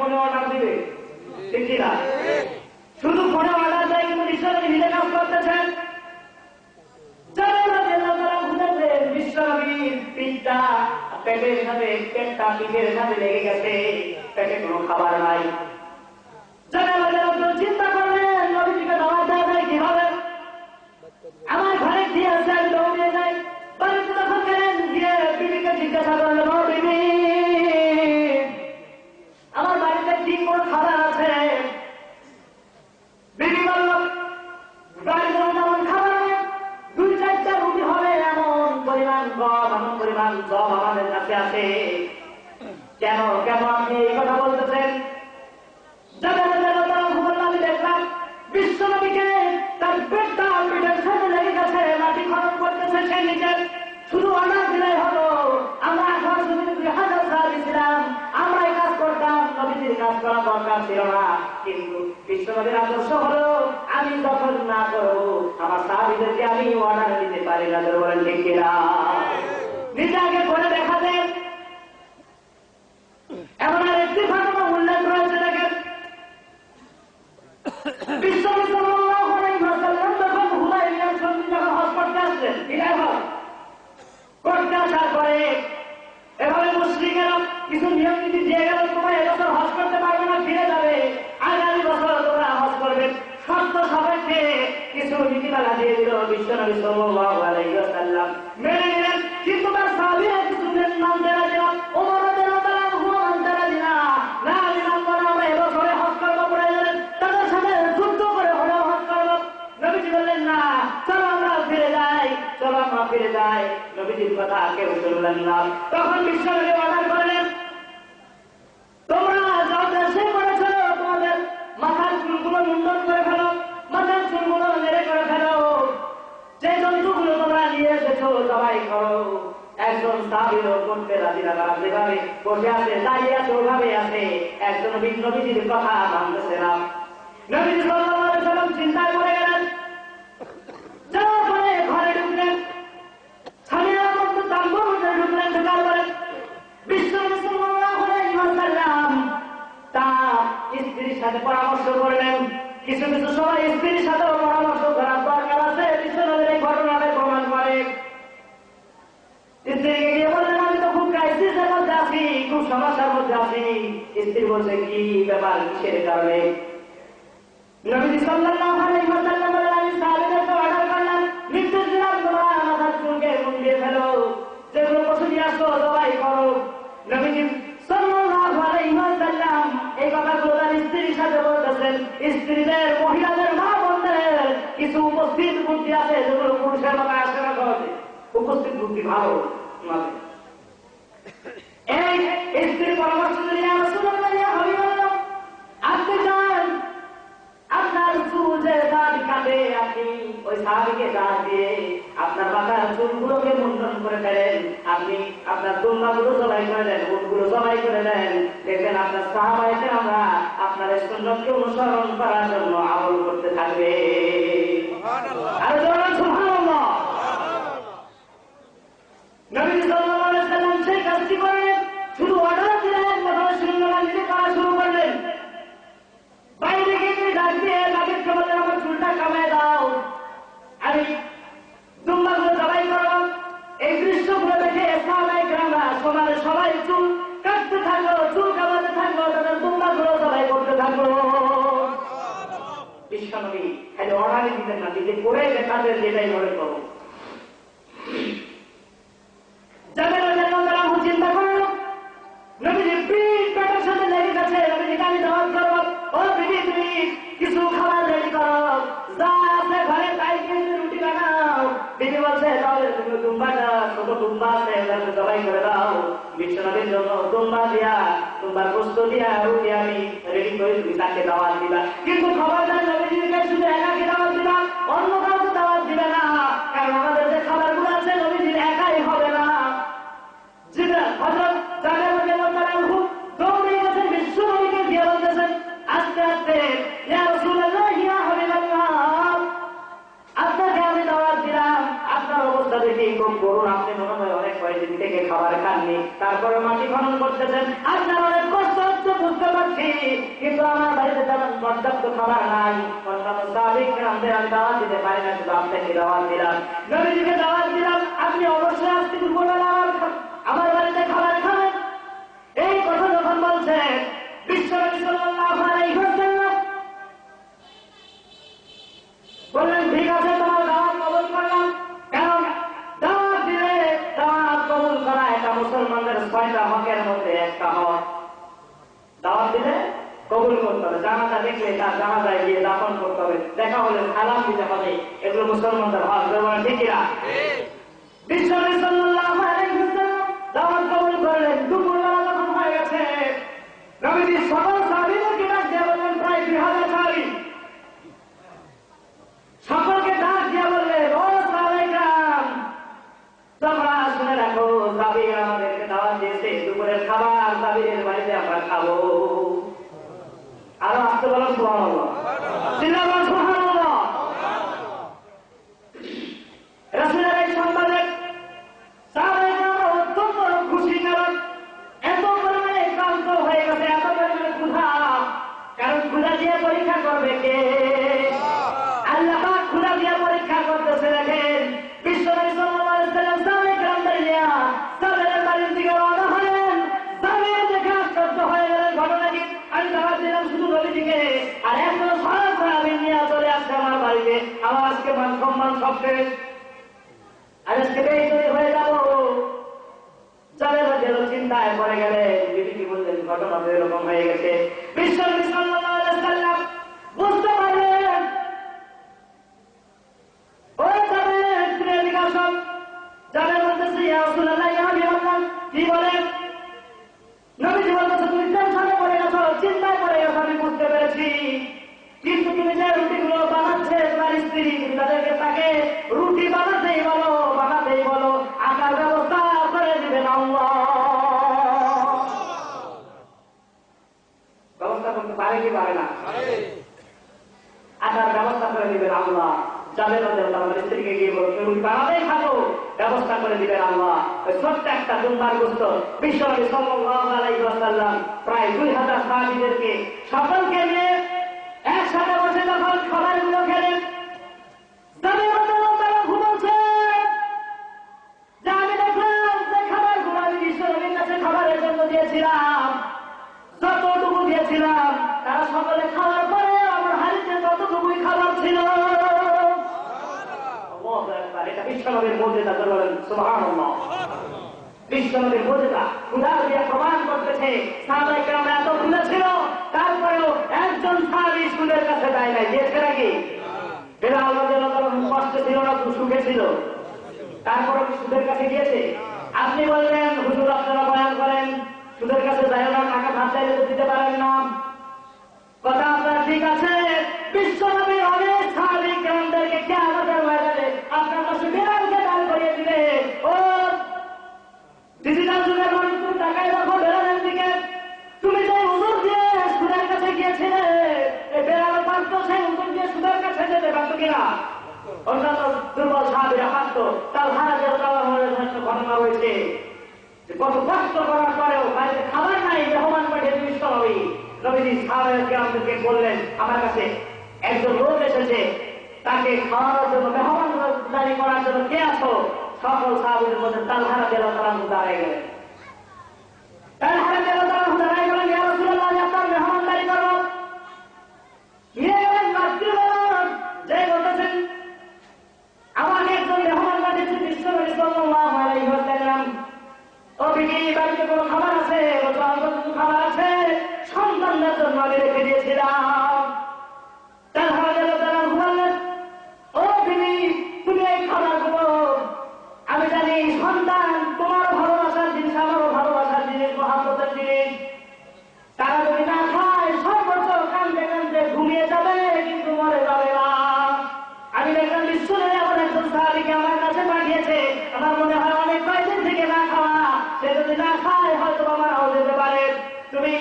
ফোনে অর্ডার দিবে, ঠিক কিনা? শুধু ফোনে অর্ডার দেয়, কিন্তু ঈশ্বরের নিজে কাজ করতেছেন। বিশ্বনবীর পিঠটা পেটের সাথে, পেটটা পিঠের সাথে লেগে গেছে, পেটে কোনো খাবার নাই। চিন্তা করলেন নবীজিকে দাওয়াত দেওয়া যায় কিভাবে? আমার ঘরে কি আছে আমি দৌড় দিয়ে যাই। বাড়িতে যখন গেলেন গিয়ে বিবিকে জিজ্ঞাসা করলেন, ও বিবি, আমার বাড়িতে কি কোন খাবার আছে? বিবি বলল, বাড়িতে যেমন খাবার হবে 2-4টা রুটি হবে এমন পরিমাণ গম, এমন পরিমাণ গম আমাদের কাছে আছে। কেন কেন আপনি এই কথা বলতেছেন? আমি দেখলাম বিশ্বনবীকে তার পেটটা পেটের সাথে লেগে গেছে, মাটি খনন করতেছে সে নিজে। শুধু অর্ডার দিলেই হলো, আমরা 2000 সাহাবী ছিলাম, আমরা এই কাজ করতাম, নবীজির কাজ করা দরকার ছিল না। কিন্তু বিশ্বনবীর আদর্শ হলো আমি যখন না করবো আমার সাহাবীদেরকে আমি অর্ডার দিতে পারি না। বলেন ঠিক কিনা? নিজে আগে করে দেখা দেন। এমন আর একটি ঘটনা উল্লেখ রয়েছে, দেখেন বিশ্বনবী সাল্লাল্লাহু আলাইহি ওয়াসাল্লাম যখন হুদায়বিয়ার সন্ধি যখন হজ করতে আসলেন, বিদায় হজ করতে আসার পরে এভাবে মুশরিকেরা কিছু নিয়ম নীতি দিয়ে গেল, তোমরা এবছর হজ করতে পারবে না, ফিরে যাবে, আগামী বছর তোমরা হজ করবে। শর্ত সাপেক্ষে কিছু নীতিমালা দিয়ে দিল। বিশ্বনবী সাল্লাল্লাহু আলাইহি ওয়াসাল্লাম মেনে নিলেন, কিন্তু তার সাহাবীরা কিছু মানতে রাজি না। ওমর রাদিয়াল্লাহু আনহু মানতে রাজি না। না, আমি মানব না, আমরা এবছরে হজ করবো। প্রয়োজনে তাদের সাথে যুদ্ধ করে হলেও হজ করবো। নবীজি বললেন, না, চলো আমরা ফিরে যাই, চলো আমরা ফিরে যাই। নবীজির কথা কেউ শুনলেন না। তখন বিশ্বনবী অর্ডার করলেন, তোমরা যাও দেশে করেছ, তোমাদের মাথার চুলগুলো মুন্ডন করে ফেলো, মাথার চুলগুলো মেরে করে ফেলো, যে জন্তুগুলো তোমরা নিয়ে এসেছো সবাই করো। একজন সাহাবীও করতে রাজি না, যেভাবে বসে আছে দাঁড়িয়ে আছে ওভাবে আছে, একজন নবীজির কথা মানতেছে না। নবীজি সাল্লাল্লাহু আলাইহি ওয়াসাল্লাম চিন্তায় পড়ে গেলেন। যাওয়ার পরে ঘরে ঢুকলেন, ছানিয়ার মধ্যে তাম্বুর মধ্যে ঢুকলেন। ঢোকার পরে বিশ্বনবী সাল্লাল্লাহু আলাইহি ওয়াসাল্লাম তার স্ত্রীর সাথে পরামর্শ করলেন। কিছু কিছু সময় স্ত্রীর সাথেও পরামর্শ করার দরকার আছে, বিশ্বনবীর এই ঘটনাটা প্রমাণ করে। স্ত্রীকে গিয়ে বললেন, আমি তো খুব ক্রাইসিসের মধ্যে আছি, খুব সমস্যার মধ্যে আছি। স্ত্রী বলছে, কি ব্যাপার, কিসের কারণে? নবীজি সাল্লাল্লাহু আলাইহি ওয়াসাল্লাম বলেন, আমি সাহাবীদেরকে অর্ডার করলাম, নির্দেশ দিলাম, তোমরা মাথার চুলকে মুন্ডিয়ে ফেলো, যেগুলো পশু নিয়ে আসো জবাই করো। নবীজি সাল্লাল্লাহু আলাইহি ওয়াসাল্লাম এই কথাগুলো তার স্ত্রীর সাথে বলতেছেন। স্ত্রীদের, মহিলাদের, মা বোনদের কিছু উপস্থিত বুদ্ধি আছে যেগুলো পুরুষের মাথায় আসে না সহজে। উপস্থিত বুদ্ধি ভালো। এই স্ত্রীর পরামর্শ দিয়ে আপনি চান আপনার চুল যে দাড়ি কাটে, আপনি ওই সাহাবীকে দাঁড় দিয়ে আপনার মাথার চুলগুলোকে মুন্ডন করে ফেলেন, আপনি আপনার দুম্বাগুলো জবাই করে দেন, উটগুলো জবাই করে দেন। দেখবেন আপনার সাহাবা এসে আমরা আপনার সুন্নতকে অনুসরণ করার জন্য আমল করতে থাকবে। আর সুবহানাল্লাহ। নবী সাল্লাল্লাহু আলাইহি ওয়াসাল্লাম সেই কাজটি করলেন। শুধু অর্ডার দিলেন, কথা শুনলেন, নিজে করা শুরু করলেন। বাইরে গিয়ে ডাক দিয়ে নাবিদকে বললেন, আমার চুলটা কামায় দাও, আমি দুম্বাগুলো জবাই করব। এই দৃশ্যগুলো দেখে সাহাবায়ে কেরামরা সবাই চুল কাটতে থাকলো, চুল কামাতে থাকলো, তাদের দুম্বাগুলো জবাই করতে থাকলো। বিশ্বনবী খালি অর্ডারই দিতেন না, নিজে করে দেখাতেন, যেটাই মনে করো। চিন্তা করলো, নবীজির পিঠ পেটের সাথে লেগে গেছে, নবীজিকে আমি দাওয়াত করবো, ও বিবি তুমি কিছু খাবার রেডি করো, যা আছে ঘরে তাই কিন্তু রুটি বানাও। বিবি বলছে, তাহলে তুমি দুম্বাটা, ছোট দুম্বা আছে জবাই করে দাও। বিশ্বনবীর জন্য দুম্বা দিয়া, দুম্বার গোশত দিয়া রুটি আমি রেডি করে তুমি তাকে দাওয়াত দিবা। কিন্তু খবরদার নবীজিকে শুধু একাকে দাওয়াত দিবা, অন্য কাউকে দাওয়াত দিবে না, কারণ আমাদের যে খাবারগুলো আছে নবীজির একাই হবে না। আস্তে আস্তে আপনাকে আমি দাওয়াত দিলাম, আপনার অবস্থা দেখে খুব করুন, আপনি মনে হয় অনেক কয়েকদিন থেকে খাবার খাননি, তারপরে মাটি খনন করতেছেন, আপনার অনেক কষ্ট হচ্ছে, তো বুঝতে পারছি, কিন্তু আমার বাড়িতে তেমন পর্যাপ্ত খাবার নাই, অন্যান্য সাহাবীকে আমি দাওয়াত দিতে পারি না, শুধু আপনাকে দাওয়াত দিলাম, নবীজিকে দাওয়াত দিলাম, আপনি অবশ্যই আজকে দুপুরবেলা আমার বাড়িতে খাবার খাবেন। এই কথা যখন বলছেন বিশ্বনবী সাল্লাল্লাহু আলাইহি ওয়াসাল্লাম বললেন, ঠিক আছে, তোমার দাওয়াত কবুল করলাম। কারণ দাওয়াত দিলে দাওয়াত কবুল করা এটা মুসলমানদের 6টা হকের মধ্যে একটা হক। দাওয়াত দিলে কবুল করতে হবে, জানাজা দেখলে তার জানাজায় গিয়ে দাফন করতে হবে, দেখা হলে সালাম দিতে হবে, এগুলো মুসলমানদের হক। ঠিক না? বিশ্বনবী সাল্লাল্লাহু আলাইহি ওয়াসাল্লাম দাওয়াত কবুল করলেন। দুপুরবেলা যখন হয়ে গেছে, নবীজি সকল সাহাবীদেরকে ডাক দিয়ে বললেন, প্রায় 2000 সাহাবী, সকলকে ডাক দিয়ে বললেন, ও সাহাবায়ে-কেরাম, তোমরা শুনে রাখো, সাহাবীরা আমাদেরকে দাওয়াত দিয়েছে, দুপুরের খাবার সাহাবীদের বাড়িতে আমরা খাবো। আরো আসতে বলো সুবহানাল্লাহ, জিন্দাবাদ সুবহানাল্লাহ। রাসূলের এই সংবাদে সাহাবায়ে-কেরাম অত্যন্ত খুশি, কারণ এত পরিমাণে ক্লান্ত হয়ে গেছে, এত পরিমাণে ক্ষুধা। কারণ ক্ষুধা দিয়ে পরীক্ষা করবে কে? আল্লাহ পাক ক্ষুধা দিয়ে পরীক্ষা করতেছে। দেখেন, বিশ্বনবী সাল্লাল্লাহু আলাইহি ওয়াসাল্লাম সাহাবায়ে-কেরামদের নিয়ে সাহাবাদের বাড়ির দিকে রওনা হলেন। সাহাবায়ে দেখে আশ্চর্য হয়ে গেলেন, ঘটনা কি? আমি দাওয়াত দিলাম শুধু নবীজিকে, আর এখন সব সাহাবী নিয়ে চলে আসছে আমার বাড়িতে, আমার আজকে মান সম্মান সব শেষ, আর আজকে বেইজ্জতি হয়ে যাব। চিন্তায় পড়ে গেলেন। বিবিকে বললেন, ঘটনা তো এরকম হয়ে গেছে। বিশ্বনবী সাল্লাল্লাহু আলাইহি ওয়াসাল্লাম বুঝতে পারলেন, ওই যাবেন তুমি এদিকে আসো। যাবেন বলতেছে, ইয়া রাসূলুল্লাহ, ইয়া হাবিবাল্লাহ। কি বলেন? নবীজি বলতেছে, তুমি টেনশনে পড়ে গেছো, চিন্তায় পড়ে গেছো, আমি বুঝতে পেরেছি, কিন্তু তুমি যে রুটিগুলো বানাচ্ছে তোমার স্ত্রী, তুমি তাদেরকে তাকে রুটি বানাতেই বলো, বানাতেই বলো, আকার ব্যবস্থা করে দিবেন আল্লাহ। ব্যবস্থা করতে পারে কি পারে না? আকার ব্যবস্থা করে দিবেন আল্লাহ। যাবেন আমার স্ত্রীকে গিয়ে বলো, তুমি রুটি বানাতেই খাবো, ব্যবস্থা করে দিবেন আল্লাহ। ওই ছোট্ট একটা দুম্বার গোস্ত বিশ্বনবী সাল্লাল্লাহু আলাইহি ওয়াসাল্লাম প্রায় 2000 সাহাবীদেরকে সকলকে নিয়ে একসাথে বসে যখন খাবারগুলো খেলেন, ঘুমাচ্ছে, যে আমি দেখলাম যে খাবারগুলো আমি বিশ্বনবীর কাছে খাবারের জন্য দিয়েছিলাম, যতটুকু দিয়েছিলাম, তারা সকলে খাওয়ার পরে আমার হাড়িতে ততটুকুই খাবার ছিল। এটা বিশ্বনবীর মুজিজা, বলেন সুবহানাল্লাহ। বিশ্বনবীর মুজিজা ক্ষুধা দিয়ে প্রমাণ করতেছে সাহাবায়ে-কেরাম এত ক্ষুধা ছিল, তারপরেও একজন সাহাবী সুদের কাছে যায় নাই। দিয়েছে নাকি? এরা আল্লাহ কষ্ট ছিল না, সুখে ছিল, তারপরে সুদের কাছে গিয়েছে। আপনি বললেন, হুজুর আপনারা বয়ান করেন, সুদের কাছে যায় না, টাকা ধার চাইলে তো দিতে পারেন না। কথা আপনার ঠিক আছে। বিশ্বনবী অনেক সাহাবী-কেরামদেরকে কিয়ামতের ময়দানে আপনার কাছে বেলালকে দান করিয়ে দিলে, ও ডিজিটাল যুগের মানুষ, তুমি টাকায় রাখো বেলালের দিকে। তুমি যে হুজুর দিয়ে সুদের কাছে গিয়েছিলে, এই বেলাল পারত সেই হুজুর দিয়ে সুদের কাছে যেতে পারত কিনা? অন্যান্য দুর্বল সাহাবীরা পারত। তার ভাড়া একটা ঘটনা রয়েছে, কত কষ্ট করার পরেও বাড়িতে খাবার নাই, মেহমান পাঠিয়ে বিশ্বনবী নবীজি সাহাবায়ে-কেরামদেরকে বললেন, আমার কাছে একজন লোক এসেছে, তাকে খাওয়ানোর জন্য, মেহমানদারি করার জন্য কে আসো? সকল সাহাবীদের মধ্যে তালহা রাদিয়াল্লাহু তাআলা দাঁড়িয়ে গেলেন। তালহা রাদিয়াল্লাহু তাআলা দাঁড়িয়ে গেলেন, ইয়া রাসূলুল্লাহ, আপনার মেহমানদারি করব। নিয়ে গেলেন মাতৃভবন, যে বলতেছেন, আমাকে একজন মেহমান পাঠিয়েছে বিশ্বনবী সাল্লাল্লাহু আলাইহি ওয়াসাল্লাম। ও বিবি, বাড়িতে কোনো খাবার আছে? বলতো, খাবার আছে, সন্তানদের জন্য আমি রেখে দিয়েছিলাম। তালহা রাদিয়াল্লাহু তাআলা বললেন, ও বিবি, তুমি এই খাবারগুলো, আমি জানি সন্তান তোমার ভালোবাসার জিনিস, আমারও ভালোবাসার জিনিস, মহাব্বতের জিনিস, তারা যদি না খায় সর্বোচ্চ কান্দে কান্দে ঘুমিয়ে যাবে, কিন্তু মরে যাবে না। আমি দেখলাম বিশ্বনবী আমার একজন সাহাবীকে আমার কাছে পাঠিয়েছে, আমার মনে হয় অনেক কয়েকদিন থেকে না খাওয়া, সে যদি না খায় হয়তো মারাও যেতে পারে। তুমি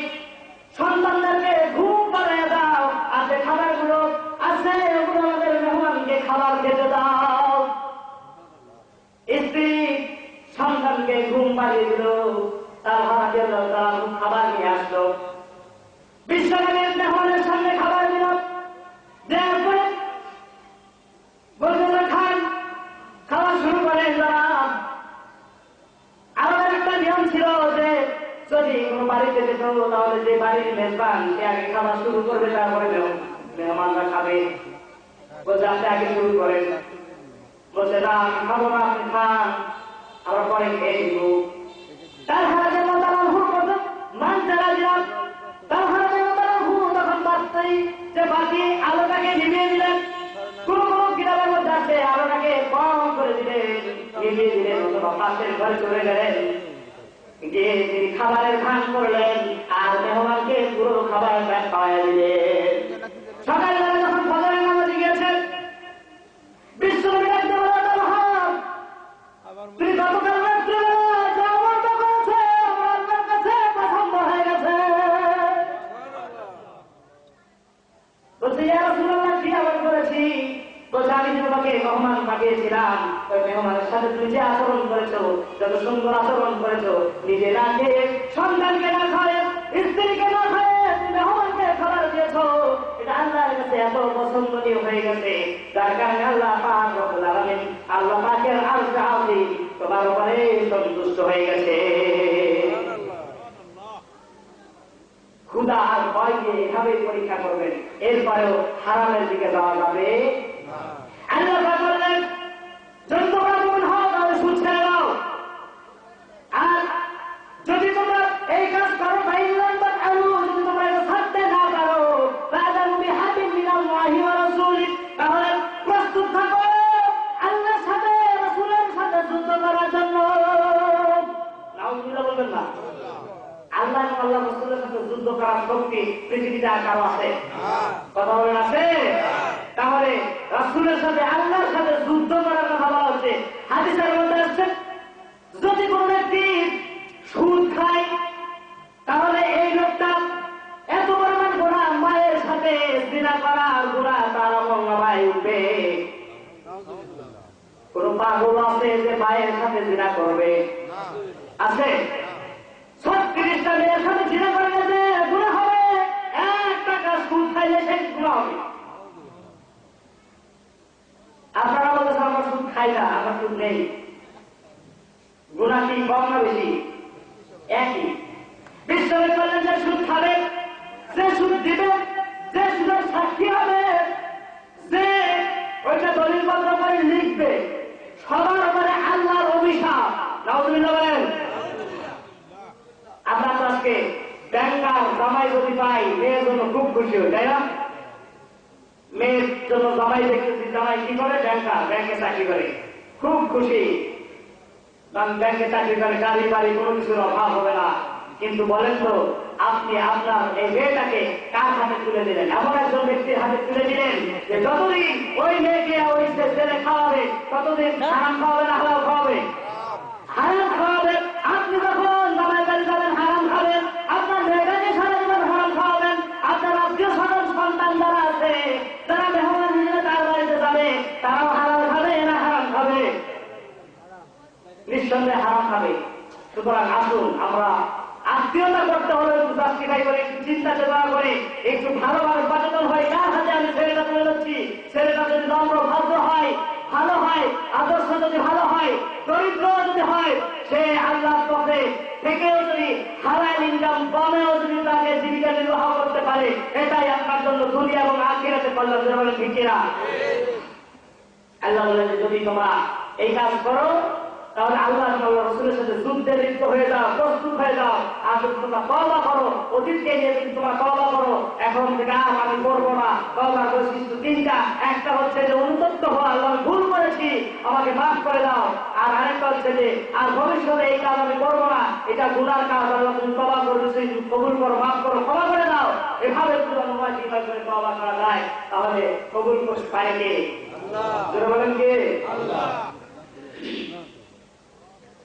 সন্তানদেরকে ঘুম পাড়িয়ে দাও, আর যে খাবারগুলো আছে ওগুলো আমাদের মেহমানকে খাবার খেতে দাও। স্ত্রী সন্তানকে ঘুম পাড়িয়ে দিল, তার খাবার নিয়ে আসলো। বিশ্বনবীর মেহমানের সামনে খাবার দিল, দেওয়ার পরে বললেন খান, খাওয়া শুরু করেন। আমাদের একটা নিয়ম ছিল যে যদি কোনো বাড়িতে যেত তাহলে যে বাড়ির মেজবান সে আগে খাওয়া শুরু করবে, তারপরে মেহমানরা খাবে। বলছে আপনি আগে শুরু করেন। বলছে না আমি খাবো না, আপনি খান, আমরা পরে খেয়ে দিব। তার হাতে মতালাম হু করত মানতে রাজিলাম। তার হাতে মতালাম হু তখন বাড়তেই যে বাকি আলোটাকে নিভিয়ে দিলেন। কোন কোন কিতাবের মধ্যে আছে আলোটাকে কম করে দিলেন, নিভিয়ে দিলেন, অথবা পাশের ঘরে চলে গেলেন, গিয়ে তিনি খাবারের ভান করলেন আর মেহমানকে পুরো খাবার খাওয়াই দিলেন। সকালবেলা যখন ফজরের নামাজে গিয়েছেন, বিশ্বনবী একদম তুমি গতকাল রাত্রে আমার কাছে পছন্দ হয়ে গেছে। বলছি ইয়া রাসূলুল্লাহ কি আমল করেছি? বলছে আমি যে তোমাকে মেহমান পাঠিয়েছিলাম, ওই মেহমানের সাথে তুমি যে আচরণ করেছো, যত সুন্দর আচরণ করেছো, নিজে না খেয়ে, সন্তানকে না খায়, স্ত্রীকে না খায়, মেহমানকে খাবার দিয়েছো, এটা আল্লাহর কাছে এত পছন্দনীয় হয়ে গেছে, যার কারণে আল্লাহ পাক রব্বুল আলামিন, আল্লাহ পাকের আরশে আযীম তোমার উপরে সন্তুষ্ট হয়ে গেছে। ক্ষুধা আর ভয়কে এভাবে পরীক্ষা করবেন, এরপরেও হারামের দিকে যাওয়া যাবে। আল্লাহ পাক বললেন যদি তোমরা মুমিন হও তাহলে সুদ ছেড়ে দাও, আর যদি তোমরা এই কাজ করো যদি তোমরা এটা ছাড়তে না পারো তাহলে প্রস্তুত থাকো আল্লাহর সাথে রাসূলের সাথে যুদ্ধ করার জন্য। নাউজুবিল্লাহ বলবেন না? আল্লাহ এবং আল্লাহ রাসূলের সাথে যুদ্ধ করার শক্তি পৃথিবীতে আর কারো আছে? কথা বলেন আছে? তাহলে রাসূলের সাথে আল্লাহর সাথে যুদ্ধ করার কথা বলা হচ্ছে। হাদিসের মধ্যে আসছে যদি কোন ব্যক্তি সুদ খায় তাহলে এই লোকটা এত পরিমাণ গুনাহ, মায়ের সাথে জিনা করার গুনাহ তার আমলনামায় উঠবে। কোন পাগল আছে যে মায়ের সাথে জিনা করবে? আছে? 36টা মেয়ের সাথে জিনা করে গেছে, গুনাহ হবে। 1 টাকা সুদ খাইলে সেই গুনাহ হবে। আপনারা বলতেছেন আমরা সুদ খাই না, আমরা সুদ নেই, গুনাহ কি কম না বেশি? একই। বিশ্বনবী বললেন যে সুদ খাবে, যে সুদ দিবে, যে সুদের সাক্ষী হবে, যে ওইটা দলিলপত্র করে লিখবে, সবার উপরে আল্লাহর অভিশাপ। নাউজুবিল্লাহ বলেন। আমরা তো আজকে ব্যাংকার জামাই যদি পাই মেয়ের জন্য খুব খুশি হই, তাই না? মেয়ের জন্য জামাই দেখতেছি, জামাই কি করে? ব্যাংকার, ব্যাংকে চাকরি করে, খুব খুশি। ব্যাংকে চাকরি করে, গাড়ি বাড়ি কোনো কিছুর অভাব হবে না। কিন্তু বলেন তো আপনি আপনার এই মেয়েটাকে কার হাতে তুলে দিলেন? এমন একজন ব্যক্তির হাতে তুলে দিলেন যে যতদিন ওই মেয়েকে ওই ছেলে খাওয়াবে ততদিন হারাম খাওয়াবে না হালাল খাওয়াবে? হারাম খাওয়াবে। আপনি যখন জামাই বাড়ি যাবেন হারাম খাবেন, আপনার মেয়েটাকে সারা জীবন হারাম খাওয়াবেন। আপনার আত্মীয় স্বজন সন্তান যারা আছে, যারা মেহমান হিসেবে তার বাড়িতে যাবে, তারাও হালাল খাবে না হারাম খাবে? নিঃসন্দেহে হারাম খাবে। সুতরাং আসুন আমরা আত্মীয়তা করতে হলে একটু জাস্টিফাই করে, একটু চিন্তা চেতনা করে, একটু ভালোভাবে সচেতন হয় কার হাতে আমি ছেলেটা তুলে যাচ্ছি। ছেলেটা যদি নম্র ভদ্র হয়, ভালো হয়, আদর্শ যদি ভালো হয়, চরিত্র যদি হয়, সে আল্লাহর পথে থেকেও যদি হালাল ইনকাম কমেও যদি তাকে জীবিকা নির্বাহ করতে পারে, এটাই আপনার জন্য দুনিয়া এবং আখিরাতে কল্যাণ। বলেন ঠিক কিনা? আল্লাহ বলেন যদি তোমরা এই কাজ করো তাহলে আল্লাহ রাসূলের সাথে যুদ্ধে লিপ্ত হয়ে যাও, প্রস্তুত হয়ে যাও। আর যদি তোমরা তওবা করো, অতীতকে নিয়ে যদি তোমরা তওবা করো, এখন থেকে আর আমি করবো না, তওবার বৈশিষ্ট্য 3টা। একটা হচ্ছে যে অনুতপ্ত হওয়া, আল্লাহ আমি ভুল করেছি, আমাকে মাফ করে দাও। আর আরেকটা হচ্ছে যে আর ভবিষ্যতে এই কাজ আমি করবো না, এটা গুনার কাজ, আল্লাহ তুমি তওবা করেছি, কবুল করো, মাফ করো, ক্ষমা করে দাও। এভাবে যদি আমরা চিন্তা করে তওবা করা যায় তাহলে কবুল করতে পারে কে? আল্লাহ। বলেন কে? আল্লাহ।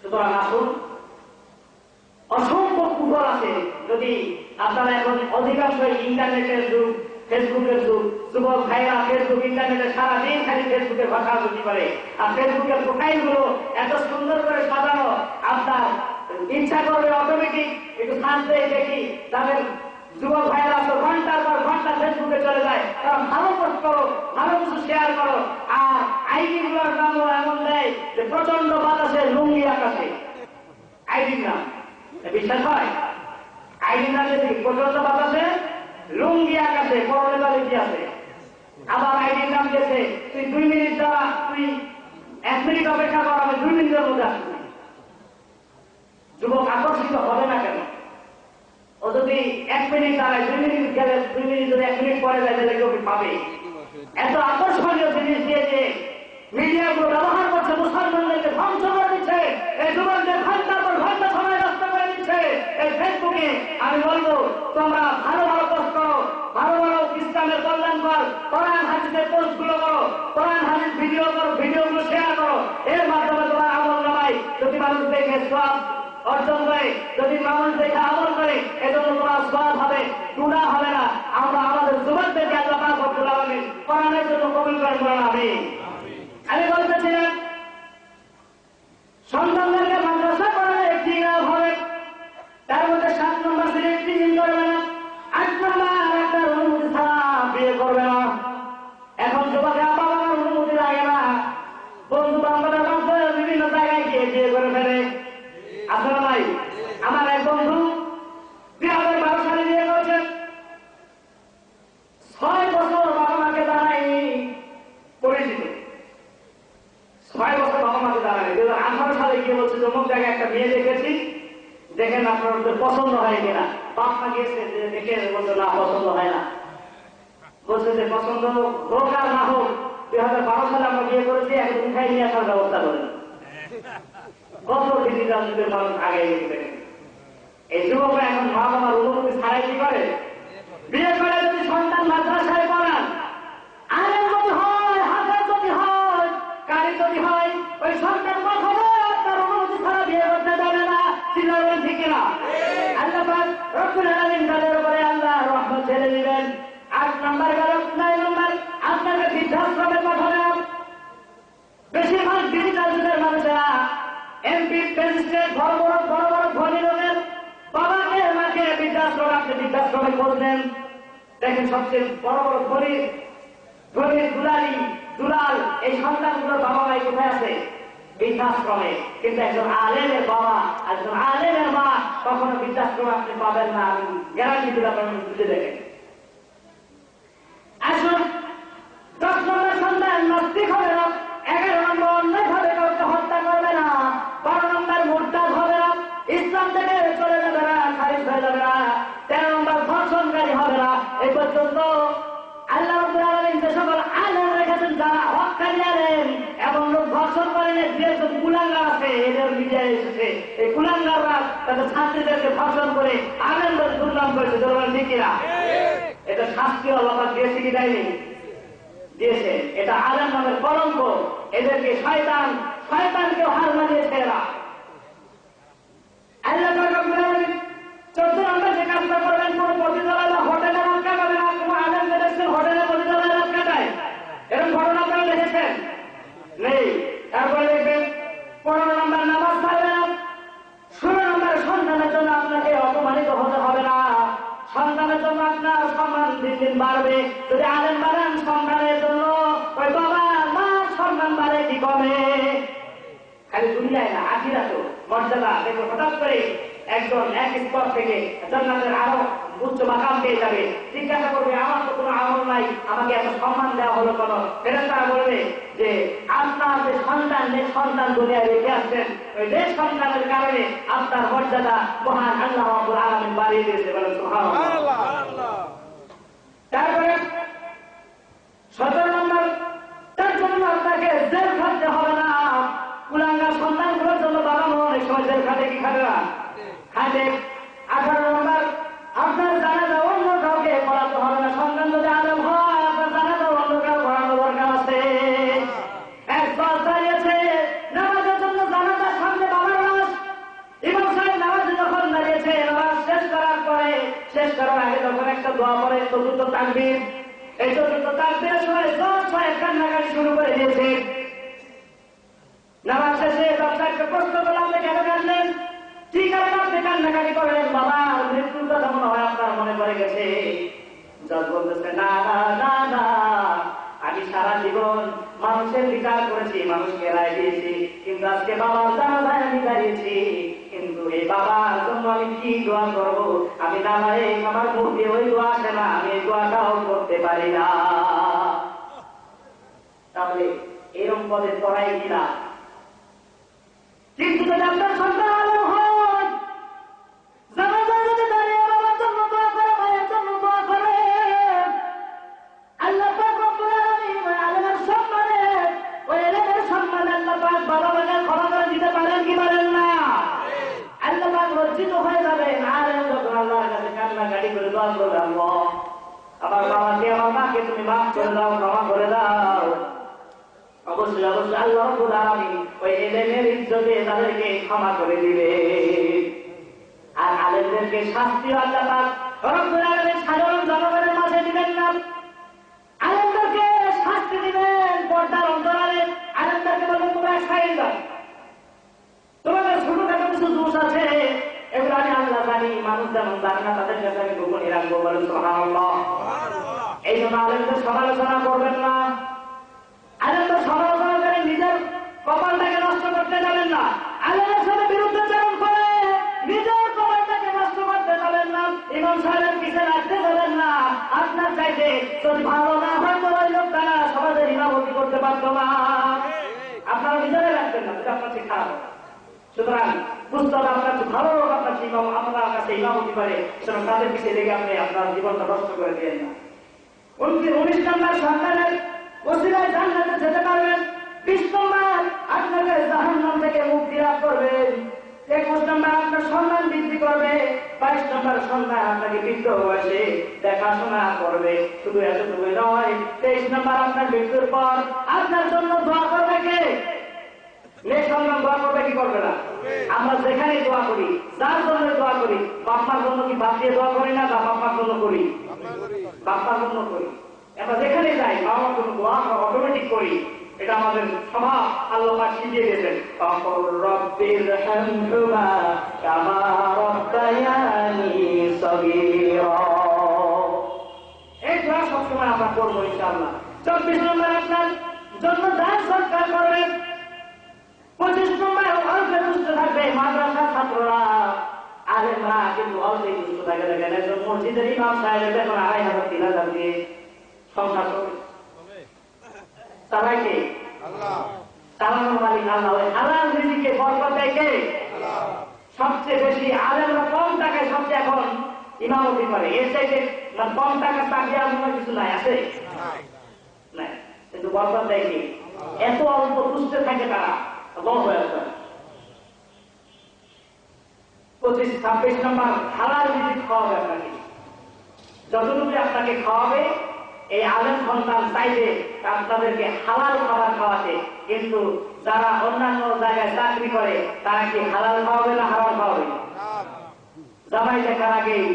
সুতরাং আসুন, অসংখ্য কুফল আছে। যদি আপনারা এখন অধিকাংশ ইন্টারনেটের যুগ, ফেসবুকের যুগ, যুবক ভাইরা ফেসবুক ইন্টারনেটে সারাদিন খালি ফেসবুকে ভাষাভুষি করে, আর ফেসবুকের প্রোফাইল গুলো এত সুন্দর করে সাজানো, আপনার ইচ্ছা করবে অটোমেটিক একটু শান্তি দেখি তাদের যুবক ভাইয়েরা তো ঘন্টার পর ঘন্টা ফেসবুকে চলে যায়, তারা ভালো পোস্ট করো, ভালো কিছু শেয়ার করো, আর আইডি গুলোর নামও এমন দেয় যে প্রচন্ড বাতাসে লুঙ্গি আকাশে আইডির নাম। বিশ্বাস হয়? আইডির নাম দেখি প্রচন্ড বাতাসে লুঙ্গি আকাশে করোনা লিখে আছে। আবার আইডির নাম দিয়েছে তুই 2 মিনিট দ্বারা তুই 1 মিনিট অপেক্ষা কর, আমি 2 মিনিটের মধ্যে আসবি। যুবক আকর্ষিত হবে না কেন? ও যদি 1 মিনিট দাঁড়ায়, 2 মিনিট গেলে 2 মিনিট যদি 1 মিনিট পরে যায় তাহলে কেউ পাবে? এত আকর্ষণীয় জিনিস দিয়ে যে মিডিয়াগুলো ব্যবহার করছে, মুসলমানদেরকে ধ্বংস করে দিচ্ছে, এই যুবকদের ঘন্টার পর ঘন্টা সময় নষ্ট করে দিচ্ছে এই ফেসবুকে। আমি বলবো তোমরা ভালো ভালো পোস্ট করো, ভালো ভালো ইসলামের কল্যাণ কর, কোরআন হাদিসের পোস্ট গুলো করো, কোরআন হাদিস ভিডিও করো, ভিডিওগুলো শেয়ার করো। এর মাধ্যমে তোমার আমল নামাই যদি মানুষ দেখে সওয়াব অর্জন করে, যদি মানুষ দেখে আমল করে, এজন্য তোমার সওয়াব হবে, গুনাহ হবে না। আমরা আমাদের যুবকদেরকে আল্লাহ পাক রব্বুল আলামিন কোরআনের জন্য কবুল করেন, বলেন আমিন। আমি বলতেছিলাম সন্তানদেরকে মাদ্রাসা করার একটি হবে, তার মধ্যে 7 নম্বর একটি করবে না, 8 নম্বর একটা অনুমতি ছাড়া বিয়ে করবে না। এখন যুবকের বাবা মার অনুমতি লাগে না, বন্ধু বান্ধবের মাধ্যমে বিভিন্ন জায়গায় গিয়ে বিয়ে করে ফেলে। আসলে ভাই, আমার এক বন্ধু 2012 সালে বিয়ে করেছে, 6 বছর বাবা মাকে দাঁড়ায়নি পরিচিত, 6 বছর বাবা মাকে দাঁড়ায়নি। 2018 সালে গিয়ে বলছে অমুক জায়গায় একটা মেয়ে দেখেছি, দেখেন আপনার ওদের পছন্দ হয় কিনা। বাপ মা গিয়েছে দেখে বলছে না পছন্দ হয় না, বলছে যে পছন্দ হোক আর না হোক 2012 সালে আমরা বিয়ে করেছি, এখন উঠাই নিয়ে আসার ব্যবস্থা করেন। কত ডিজিটাল যুগের মানুষ আগে গেছে। এই যুবকরা এখন মা বাবার অনুমতি ছাড়াই কি করে বিয়ে করে। যদি সন্তান মাদ্রাসায় পড়ান, আলেম যদি হয়, হাফেজ যদি হয়, কারি যদি হয়, ওই সন্তান কখনো তার অনুমতি ছাড়া বিয়ে করতে যাবে না। চিন্তা ঠিক না? আল্লাহ পাক রব্বুল আলামিন তাদের উপরে আল্লাহ রহমত ছেড়ে দিবেন। 8 নম্বর গেল, 9 নম্বর আপনাকে বৃদ্ধাশ্রমে পাঠানো। বেশিরভাগ ডিজিটাল যুগের মানুষেরা এমপি, প্রেসিডেন্ট, বড় বড় ধনী লোকের বাবাকে মাকে বৃদ্ধাশ্রমে, আপনি বৃদ্ধাশ্রমে করলেন, দেখেন সবচেয়ে বড় বড় ধনী দুলালি দুলাল এই সন্তানগুলোর বাবা মাই কোথায় আছে? বৃদ্ধাশ্রমে। কিন্তু একজন আলেমের বাবা, একজন আলেমের মা কখনো বৃদ্ধাশ্রমে আপনি পাবেন না, আমি গ্যারান্টি দিলে আপনার বুঝে দেখেন। আসুন, 10 নম্বর সন্তান নাস্তিক হবে না, 11 নম্বর অন্যায়ভাবে কাউকে হত্যা করবে না, 12 নম্বর মুরতাদ হবে না, ইসলাম থেকে চলে যাবে না, খারিজ হয়ে যাবে না, 13 নম্বর ধর্ষণকারী হবে না। এই পর্যন্ত আল্লাহ রাব্বুল আলামিন যে সকল আলেম রেখেছেন যারা হককারী আলেম এবং লোক ধর্ষণ করেন, যেসব কুলাঙ্গার আছে এদের মিডিয়ায় এসেছে, এই কুলাঙ্গাররা তাদের ছাত্রীদেরকে ধর্ষণ করে আলেমদের দুর্নাম করেছে। ধরবেন ঠিক কিনা? এটা শাস্তি আল্লাহ পাক দিয়েছে কি দেয়নি? দিয়েছে। এটা আলেম নামের কলঙ্ক। এদেরকে শয়তানকে হার মানিয়েছে এরা। আল্লাহ পাক রব্বুল আলামিন 14 নম্বর যে কাজটা করবেন, কোন পতিতালয় বা হোটেলে রাত কাটাবে না। কোন আলেম দেখেছেন হোটেলে পতিতালয় রাত কাটায়? এরকম ঘটনা আপনারা দেখেছেন? নেই। তারপরে দেখবেন 15 নম্বর নামাজ ছাড়বে না। 16 নম্বর সন্তানের জন্য আপনাকে অপমানিত হতে হবে না। সন্তানের জন্য আপনার সম্মান দিন দিন বাড়বে। যদি আলেম বাড়ান সন্তানের জন্য, ওই বাবা মা সম্মান বাড়ে কি কমে? খালি দুনিয়ায় না, আখিরাতেও মর্যাদা দেখো। হঠাৎ করে একজন এক স্তর থেকে জান্নাতের আরো উচ্চ মাকাম পেয়ে যাবে, জিজ্ঞাসা করবে আমার তো কোনো আমল নাই, আমাকে এত সম্মান দেওয়া হলো কেন? ফেরেশতারা বলবে যে আপনার যে সন্তান দুনিয়ায় রেখে আসছেন, ওই যে সন্তানের কারণে আপনার মর্যাদা মহান আল্লাহ রাব্বুল আলামিন বাড়িয়ে দিয়েছে। বলেন সুবহানাল্লাহ। তারপরে 17 নম্বর, তার জন্য আপনাকে জেল খাটতে হবে না। কুলাঙ্গার সন্তানগুলোর জন্য বাবা মা অনেক সময় জেল খাটে কি খাটে না? খাটে। 18 নম্বর, আপনার জানাজা অন্য কাউকে পড়াতে হবে না। সন্তান যদি আলেম হয়, আপনার জানাজা অন্য কাউ পড়ানো দরকার আছে। একবার দাঁড়িয়েছে নামাজের জন্য, জানাজার সামনে বাবার লাশ, ইমাম সাহেব নামাজে যখন দাঁড়িয়েছে, নামাজ শেষ করার আগে যখন একটা দোয়া পড়ে, 4th তাকবীর, এই 4th তাকবীরের সময় 10 ছয় কান্নাকাটি শুরু করে দিয়েছে। নামাজ শেষে ডক্টরকে প্রশ্ন করলাম, আপনি কেন কাঁদলেন? ঠিক আছে, আপনি কান্নাকাটি করলেন, বাবা মৃত্যুর কথা মনে হয় আপনার মনে পড়ে গেছে। জজ বলতেছে, না না না না, আমি সারা জীবন মানুষের বিচার করেছি, মানুষকে রায় দিয়েছি, কিন্তু আজকে বাবার জানাজায় আমি দাঁড়িয়েছি, কিন্তু এই বাবার জন্য আমি কি দোয়া করবো? আমি দাঁড়াই, আমার মুখে ওই দোয়া আসে না, আমি এই দোয়াটাও করতে পারি না। তাহলে এরকম পদে পড়াই কিনা? কিন্তু যদি আপনার সন্তান আলেম হয়, জানাজায় যদি দাঁড়িয়ে বাবার জন্য দোয়া করে, মায়ের জন্য দোয়া করে, আল্লাহ পাক রব্বুল আলামিন ওই আলেমের সম্মানে, ওই এলেমের সম্মানে আল্লাহ পাক বাবা মাকে ক্ষমা করে দিতে পারেন কি পারেন না? আল্লাহ পাক লজ্জিত হয়ে যাবেন। আলেম যখন আল্লাহর কাছে কান্নাকাটি করে দোয়া করবে, আল্লাহ আমার বাবাকে আমার মাকে তুমি মাফ করে দাও, ক্ষমা করে দাও, অবশ্যই অবশ্যই আল্লাহ রাব্বুল আলামিন ওই এলেমের ইজ্জতে তাদেরকে ক্ষমা করে দিবে। আর আলেমদেরকে শাস্তিও আল্লাহ পাক রব্বুল আলামিন সাধারণ জনগণের মাঝে দিবেন না, আলেমদেরকে শাস্তি দিবেন পর্দার অন্তরালে। আলেমদেরকে বলবেন, তোমরা সাইড দাও, তোমাদের ছোটখাটো কিছু দোষ আছে, এগুলো আমি আল্লাহ জানি, মানুষ যেমন জানে না, তাদের কাছে আমি গোপনে রাখবো। বলেন সুবহানাল্লাহ। এই জন্য আলেমদের সমালোচনা করবেন না, আলেমদের সমালোচনা করে নিজের কপালটাকে নষ্ট করতে যাবেন না, আলেমের সাথে বিরুদ্ধাচরণ করে নিজের কপালটাকে নষ্ট করতে যাবেন না, ইমাম সাহেবের পিছনে রাখতে যাবেন না। আপনার চাইতে যদি ভালো না হয় তো ওই লোক তারা সমাজের ইমামতি করতে পারতো না, আপনারা নিজেরা রাখবেন না, যেটা আপনার খারাপ। সুতরাং বুঝতে হবে, আপনার ভালো লোক আপনার আপনার কাছে ইমামতি করে, সুতরাং তাদের পিছিয়ে লেগে আপনি আপনার জীবনটা নষ্ট করে দিয়েন না। 19 নম্বর সন্তানের ওসিলায় জান্নাতে যেতে পারবেন। 20 নম্বর আপনাকে জাহান্নাম থেকে মুক্তি লাভ করবেন। 21 নম্বর আপনার সম্মান বৃদ্ধি করবে। 22 নম্বর সন্তান আপনাকে বৃদ্ধ বয়সে দেখাশোনা করবে। শুধু এতটুকু নয়, 23 নম্বর আপনার মৃত্যুর পর আপনার জন্য দোয়া করবে কে? নেক সন্তান দোয়া করবে কি করবে না? আমরা যেখানে দোয়া করি, যার জন্য দোয়া করি, বাপ্পার জন্য কি বাপ দিয়ে দোয়া করি না? বাপ্পার জন্য করি, বাপ্পার জন্য করি। আমরা যেখানে যাই বাবার জন্য দোয়া অটোমেটিক করি, এটা আমাদের স্বভাব, আল্লাহ পাক শিখিয়ে দিয়েছেন। রব্বির হামহুমা কামা রাব্বায়ানি সগীরা, এই দোয়া সবসময় আমরা করবো ইনশাআল্লাহ। 24 নম্বর আপনার জন্য দান সৎকার করবেন। 25 নম্বর অল্পে দুষ্ট থাকবে মাদ্রাসার ছাত্ররা, আলেমরা কিন্তু অল্পে দুষ্ট থাকে। দেখেন একজন মসজিদের ইমাম সাহেবের বেতন 2500 3000 দিয়ে সংসার করবে, তারাকে চালানোর মালিক আল্লাহ। ওই হালাল রিজিকে বরকত দেয় কে? সবচেয়ে বেশি আলেমরা কম টাকায় সবচেয়ে এখন ইমামতি করে, এর চাইতে কম টাকা চাকরি আর কিছু নাই, আছে নাই, কিন্তু বরকত দেয় কি? এত অল্প দুষ্টে থাকে তারা, বড় হয়ে যায়। 25 26 নম্বর হালাল রিজিক খাওয়াবে আপনাকে, যতটুকু আপনাকে খাওয়াবে এই আলেম সন্তান চাইবে আপনাদেরকে হালাল খাবার খাওয়াতে। কিন্তু যারা অন্যান্য জায়গায় চাকরি করে তারা কি হালাল খাওয়াবে না হারাম খাওয়াবে? জামাই দেখার আগেই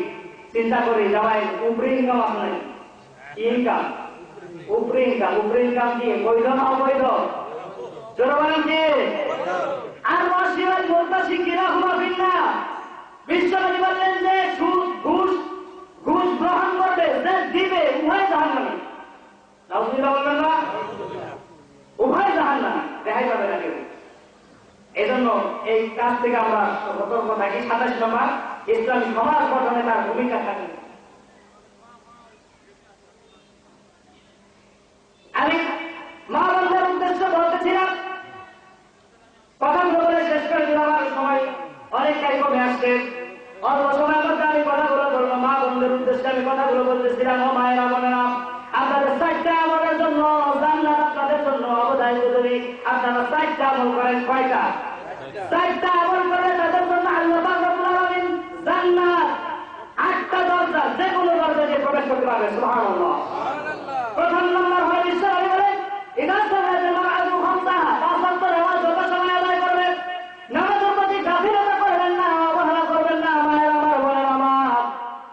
চিন্তা করি, জামাই উপরি ইনকাম আপনার ইনকাম, উপরি ইনকাম, উপরি ইনকাম কি বৈধ না অবৈধ? জনগণ কি আর মাসিবাই মোর্তা শিক্ষিরা ঘুমাবেন না। বিশ্বনবী বললেন যে সুদ ঘুষ গ্রহণ করবে, যে দিবে উভয় জাহান্নামী। নাউযুবিল্লাহ বলবেন না? উভয় জাহান্নামী, রেহাই পাবে না কেউ। এই জন্য এই কাজ থেকে আমরা সতর্ক থাকি। 27 নম্বর ইসলামী সমাজ গঠনে তার ভূমিকা থাকে। আমি মা বন্ধের উদ্দেশ্য বলতেছিলাম, কথাগুলো বলে শেষ করে দিলাম, আর সময় অনেকটাই কমে আসছে। অল্প সময়ের মধ্যে আমি কথাগুলো বলবো, মা বন্ধের উদ্দেশ্যে আমি কথাগুলো বলতেছিলাম। ও মায়েরা বোনেরা, আপনাদের 4টা আমলের জন্য জান্নাত আপনাদের জন্য অবধারিত। যদি আপনারা 4টা আমল করেন, কয়টা? 4টা আমল করে তাদের জন্য আল্লাহ পাক রব্বুল আলামিন জান্নাত 8টা দরজা, যে কোনো দরজা দিয়ে প্রবেশ করতে পারবে। সুবহানাল্লাহ। প্রথম নম্বর হয় বিশ্বনবী বলেন, ইদা সালাতা মা'আদু খামসাহা, 5 ওয়াক্ত নামাজ যত সময় আদায় করবেন, নামাজের প্রতি গাফিলতা করবেন না, অবহেলা করবেন না। মায়ের আমার, বোনের আমার,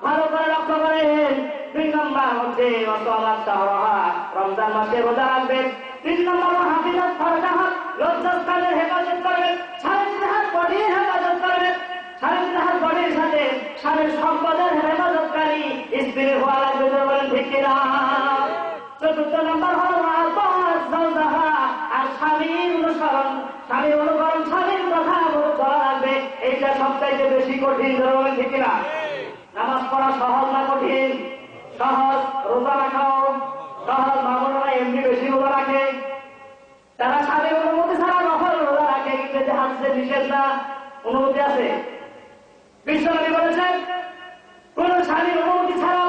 ভালো করে লক্ষ্য করেন। 2 নম্বর হচ্ছে ওয়াসালাত শাহরাহা, রমজান মাসে রোজা রাখবেন। 3 নম্বর হাফিজাত ফারজাহা, লজ্জাস্থানের হেফাজত করবেন। 3.5 হাত বডির হেফাজত করবেন। 3.5 হাত বডি চাইতে বেশি কঠিন, বলেন ঠিক কিনা? নামাজ পড়া সহজ না কঠিন? সহজ। রোজা রাখাও সহজ। মামুনরা এমনি বেশি রোজা রাখে, তারা স্বামীর অনুমতি ছাড়া নফল রোজা রাখে, কিন্তু যে হাদিসে নিষেধ না, অনুমতি আছে। বিশ্বনবী বলেছেন কোন স্বামীর অনুমতি ছাড়া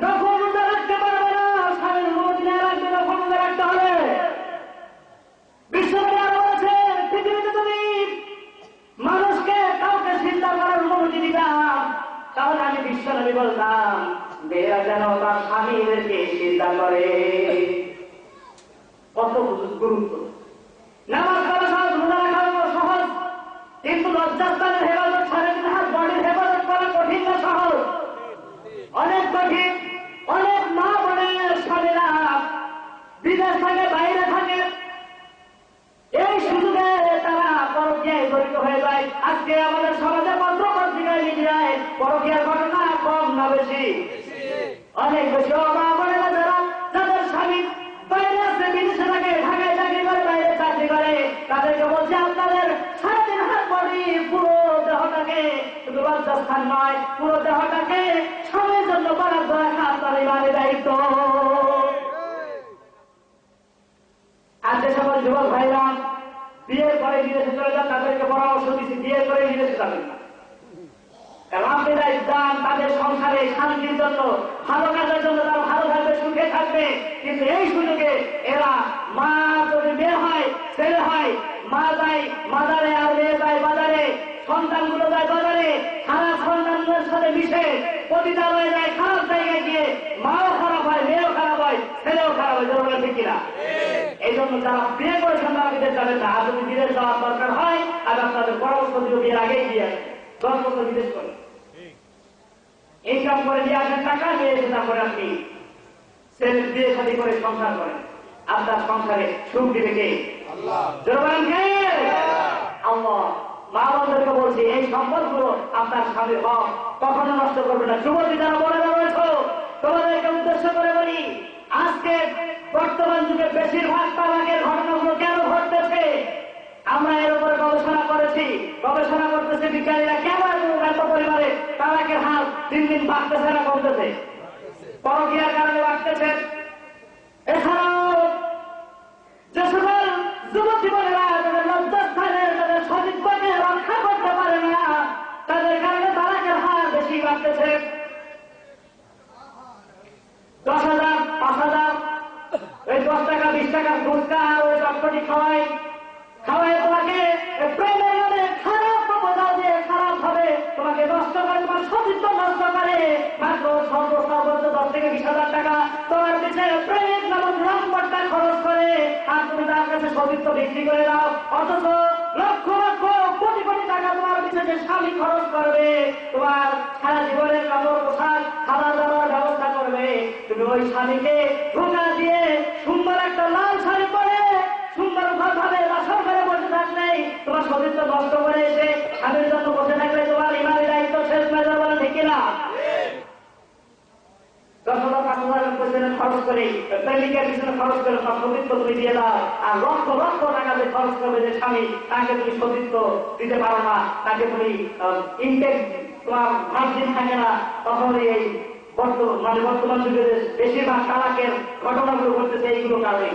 নফল রোজা রাখতে পারবে না, স্বামীর অনুমতি না রাখবে নফল রোজা রাখতে হবে। বিশ্বনবী আরো বলেছেন পৃথিবীতে তুমি মানুষকে কাউকে চিন্তা করার অনুমতি দিতাম, তাহলে আমি বিশ্বনবী বলতাম মেয়েরা যেন তার স্বামীদেরকে চিন্তা করে। কত গুরুত্ব! নামাজ পড়া সহজ, রোজা রাখা সহজ, কিন্তু লজ্জাস্থানের হেফাজত, শারীরিক হাত বডির হেফাজত করা কঠিন না সহজ? অনেক কঠিন। অনেক মা বোনের স্বামীরা বিদেশ থাকে, বাইরে থাকে, এই সুযোগে তারা পরকীয়ায় জড়িত হয়ে যায়। আজকে আমাদের সমাজে পত্র পত্রিকায় লিখে যায় পরকীয়ার ঘটনা কম না বেশি? অনেক বেশি। মা বোনেরা যারা যাদের স্বামী বাইরে আছে, বিদেশে থাকে, ঢাকায় চাকরি করে, বাইরে চাকরি করে, তাদেরকে বলছে আপনাদের সারাদিন হাত বডি পুরো দেহটাকে, শুধু লজ্জাস্থান নয়, পুরো দেহটাকে স্বামীর জন্য বরাদ্দ রাখা আপনার ইমানের দায়িত্ব। আর যে সকল যুবক ভাইরা বিয়ের পরে বিদেশে চলে যান, তাদেরকে পরামর্শ দিচ্ছি বিয়ের পরে বিদেশে যাবেন না। কারণ আপনি দান তাদের সংসারে শান্তির জন্য, ভালো কাজের জন্য, তারা ভালো থাকবে, সুখে থাকবে। কিন্তু এই সুযোগে এরা মা যদি মেয়ে হয়, ছেলে হয়, মা যায় মাজারে আর মেয়ে যায় বাজারে, সন্তানগুলো যায় বাজারে, খারাপ সন্তানদের সাথে মিশে পতিতালয়ে যায়, খারাপ জায়গায় গিয়ে মাও খারাপ হয়, মেয়েও খারাপ হয়, ছেলেও খারাপ হয়। জোর ঠিক কিনা? এই জন্য যারা বিয়ে করেছেন তারা বিদেশ যাবেন না। আর যদি বিদেশ যাওয়ার দরকার হয়, আর আপনাদের পরামর্শ দিল বিয়ের আগেই গিয়ে 10 বছর বিদেশ করেন, ইনকাম করে দিয়ে আসেন টাকা নিয়ে এসে তারপরে আপনি ছেলে বিয়ে শাদী করে সংসার করেন। আপনার সংসারে সুখ দিবে কে? আল্লাহ। আল্লাহ। মা বোনদেরকে বলছি এই সম্পদগুলো আপনার স্বামীর হক, কখনো নষ্ট করবে না। যুবতী যারা বলে রয়েছে তোমাদেরকে উদ্দেশ্য করে বলি, আজকে বর্তমান যুগে বেশিরভাগ তালাকের ঘটনাগুলো কেন ঘটতেছে? আমরা এর উপরে গবেষণা করেছি, গবেষণা করতেছে বিজ্ঞানীরা, কেন এত পরিমাণে তালাকের হার দিন দিন বাড়তেছে না কমতেছে? পরকীয়ার কারণে বাড়তেছে। এছাড়াও যে সকল যুবক জীবনেরা তাদের লজ্জাস্থানে তাদের সতীত্বকে রক্ষা করতে পারে না, তাদের কারণে তালাকের হার বেশি বাড়তেছে। 10,000, 5,000, ওই 10 টাকা 20 টাকার ফুচকা আর ওই চটপটি খাওয়ায় তোমাকে প্রেমের মধ্যে খারাপ প্রপোজাল দিয়ে খারাপ ভাবে তোমাকে নষ্ট করে, তোমার সতীত্ব নষ্ট করে। মাত্র সর্বোচ্চ 10 থেকে 20,000 টাকা তোমার পিছনে প্রেমিক নামক নম্বরটা খরচ করে, আর তুমি তার কাছে সতীত্ব বিক্রি করে দাও। অথচ লক্ষ লক্ষ কোটি কোটি টাকা তোমার পিছনে স্বামী খরচ করবে, তোমার সারা জীবনের কাপড় পোশাক খাবার দাবার ব্যবস্থা করবে। তুমি ওই স্বামীকে ধোঁকা দিয়ে সুন্দর একটা লাল শাড়ি পরে সুন্দর ভাবে বাসর করে বসে থাকলে, তোমার সতীত্ব নষ্ট করে এসে স্বামীর জন্য বসে থাকলে তোমার ইমানের দায়িত্ব শেষ মেজার বলে ঠিক কিনা? 10,000, 5,000 পেছনে খরচ করে, প্রেমিকের পিছনে খরচ করে সব সতীত্ব তুমি দিয়ে দাও। আর লক্ষ লক্ষ টাকা যে খরচ করবে যে স্বামী, তাকে তুমি সতীত্ব দিতে পারো না, তাকে তুমি ইনটেক তোমার মার্জিন থাকে না। তখন এই বর্তমান যুগে বেশিরভাগ তালাকের ঘটনাগুলো ঘটতেছে এইগুলো কারণে।